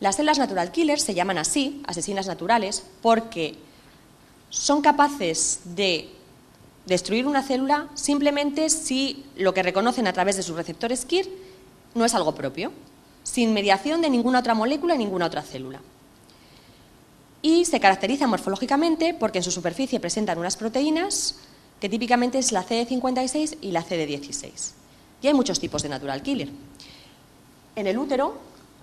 Las células natural killer se llaman así, asesinas naturales, porque son capaces de destruir una célula simplemente si lo que reconocen a través de sus receptores KIR no es algo propio, sin mediación de ninguna otra molécula y ninguna otra célula. Y se caracterizan morfológicamente porque en su superficie presentan unas proteínas que típicamente es la CD56 y la CD16. Y hay muchos tipos de natural killer. En el útero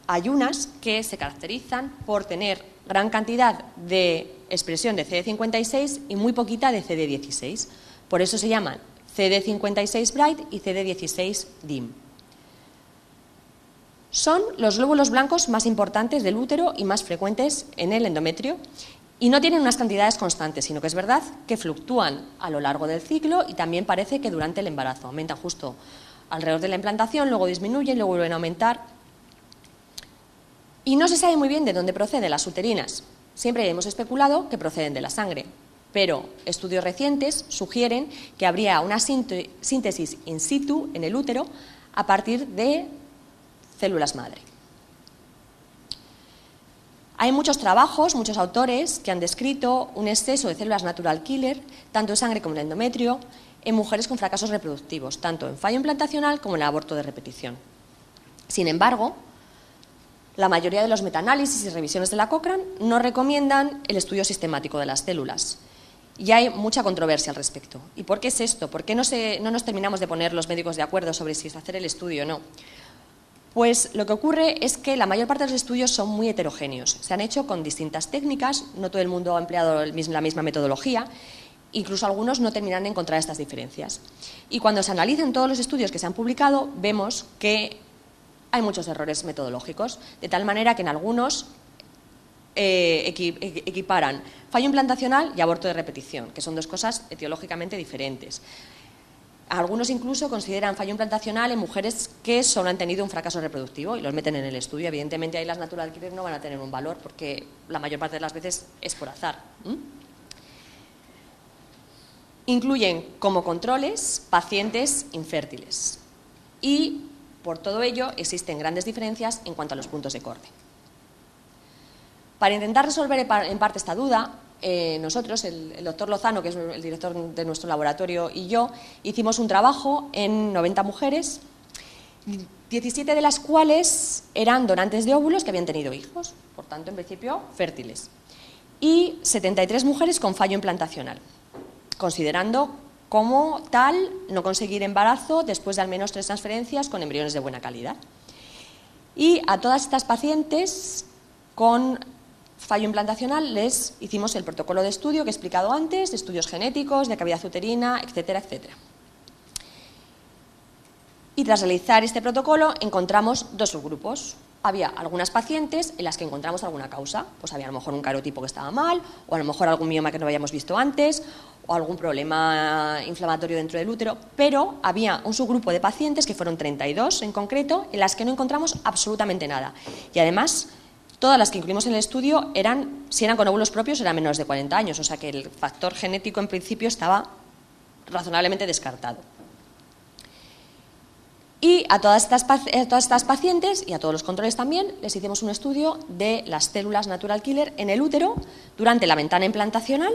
hay unas que se caracterizan por tener gran cantidad de expresión de CD56 y muy poquita de CD16. Por eso se llaman CD56 bright y CD16 dim. Son los glóbulos blancos más importantes del útero y más frecuentes en el endometrio y no tienen unas cantidades constantes, sino que es verdad que fluctúan a lo largo del ciclo y también parece que durante el embarazo. Aumentan justo alrededor de la implantación, luego disminuyen, luego vuelven a aumentar. Y no se sabe muy bien de dónde proceden las uterinas. Siempre hemos especulado que proceden de la sangre, pero estudios recientes sugieren que habría una síntesis in situ en el útero a partir de células madre. Hay muchos trabajos, muchos autores que han descrito un exceso de células natural killer, tanto en sangre como en endometrio, en mujeres con fracasos reproductivos, tanto en fallo implantacional como en aborto de repetición. Sin embargo, la mayoría de los metaanálisis y revisiones de la Cochrane no recomiendan el estudio sistemático de las células. Y hay mucha controversia al respecto. ¿Y por qué es esto? ¿Por qué no nos terminamos de poner los médicos de acuerdo sobre si es hacer el estudio o no? Pues lo que ocurre es que la mayor parte de los estudios son muy heterogéneos. Se han hecho con distintas técnicas, no todo el mundo ha empleado la misma metodología, incluso algunos no terminan de encontrar estas diferencias. Y cuando se analizan todos los estudios que se han publicado, vemos que hay muchos errores metodológicos, de tal manera que en algunos equiparan fallo implantacional y aborto de repetición, que son dos cosas etiológicamente diferentes. Algunos incluso consideran fallo implantacional en mujeres que solo han tenido un fracaso reproductivo y los meten en el estudio. Evidentemente ahí las natural killer no van a tener un valor porque la mayor parte de las veces es por azar. Incluyen como controles pacientes infértiles y por todo ello existen grandes diferencias en cuanto a los puntos de corte. Para intentar resolver en parte esta duda, nosotros, el doctor Lozano, que es el director de nuestro laboratorio, y yo, hicimos un trabajo en 90 mujeres, 17 de las cuales eran donantes de óvulos que habían tenido hijos, por tanto, en principio, fértiles, y 73 mujeres con fallo implantacional, considerando como tal no conseguir embarazo después de al menos 3 transferencias con embriones de buena calidad. Y a todas estas pacientes con fallo implantacional les hicimos el protocolo de estudio que he explicado antes, de estudios genéticos, de cavidad uterina, etcétera, etcétera. Y tras realizar este protocolo encontramos dos subgrupos. Había algunas pacientes en las que encontramos alguna causa, pues había a lo mejor un carotipo que estaba mal, o a lo mejor algún mioma que no habíamos visto antes, o algún problema inflamatorio dentro del útero, pero había un subgrupo de pacientes, que fueron 32 en concreto, en las que no encontramos absolutamente nada. Y además, todas las que incluimos en el estudio si eran con óvulos propios, eran menores de 40 años, o sea que el factor genético en principio estaba razonablemente descartado. Y a todas estas pacientes y a todos los controles también les hicimos un estudio de las células natural killer en el útero durante la ventana implantacional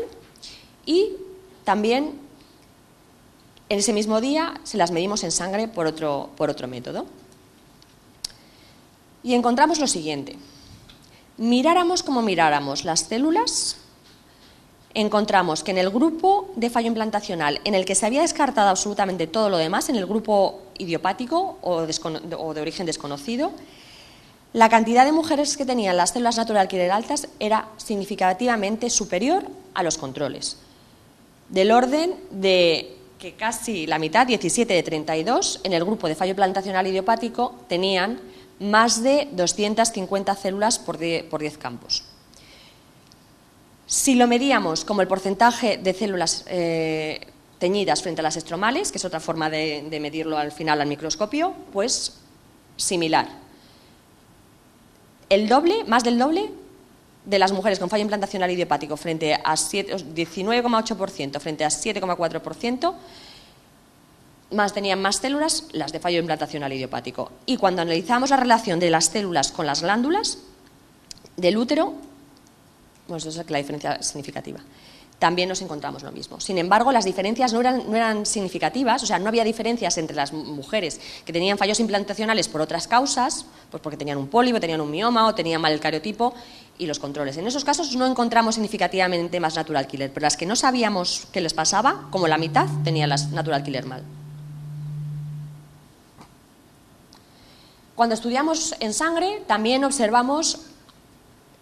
y también en ese mismo día se las medimos en sangre por otro método. Y encontramos lo siguiente. Miráramos como miráramos las células, encontramos que en el grupo de fallo implantacional, en el que se había descartado absolutamente todo lo demás, en el grupo idiopático o de origen desconocido, la cantidad de mujeres que tenían las células natural killer altas era significativamente superior a los controles, del orden de que casi la mitad, 17 de 32, en el grupo de fallo implantacional idiopático tenían más de 250 células por 10 campos. Si lo medíamos como el porcentaje de células teñidas frente a las estromales, que es otra forma de medirlo al final al microscopio, pues similar. El doble, más del doble, de las mujeres con fallo implantacional idiopático frente a 19,8% frente a 7,4%, tenían más células las de fallo implantacional idiopático. Y cuando analizamos la relación de las células con las glándulas, del útero, pues eso es la diferencia significativa. También nos encontramos lo mismo. Sin embargo, las diferencias no eran significativas, o sea, no había diferencias entre las mujeres que tenían fallos implantacionales por otras causas, pues porque tenían un pólipo, tenían un mioma o tenían mal el cariotipo, y los controles. En esos casos no encontramos significativamente más natural killer, pero las que no sabíamos qué les pasaba, como la mitad, tenían las natural killer mal. Cuando estudiamos en sangre, también observamos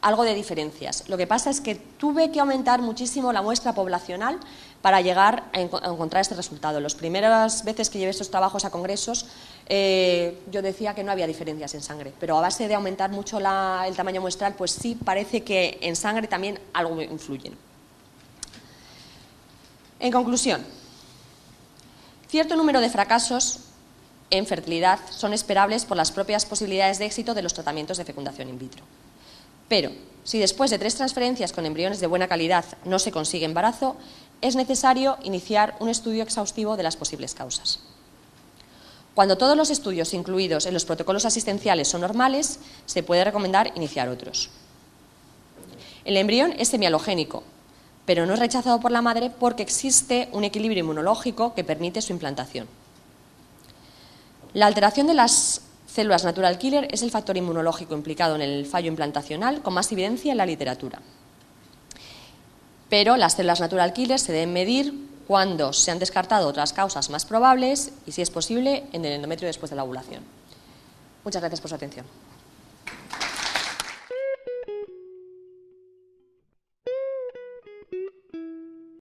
algo de diferencias. Lo que pasa es que tuve que aumentar muchísimo la muestra poblacional para llegar a encontrar este resultado. Las primeras veces que llevé estos trabajos a congresos, yo decía que no había diferencias en sangre, pero a base de aumentar mucho el tamaño muestral, pues sí parece que en sangre también algo influye. En conclusión, cierto número de fracasos en fertilidad son esperables por las propias posibilidades de éxito de los tratamientos de fecundación in vitro. Pero, si después de 3 transferencias con embriones de buena calidad no se consigue embarazo, es necesario iniciar un estudio exhaustivo de las posibles causas. Cuando todos los estudios incluidos en los protocolos asistenciales son normales, se puede recomendar iniciar otros. El embrión es semialogénico, pero no es rechazado por la madre porque existe un equilibrio inmunológico que permite su implantación. La alteración de las células natural killer es el factor inmunológico implicado en el fallo implantacional con más evidencia en la literatura. Pero las células natural killer se deben medir cuando se han descartado otras causas más probables y, si es posible, en el endometrio después de la ovulación. Muchas gracias por su atención.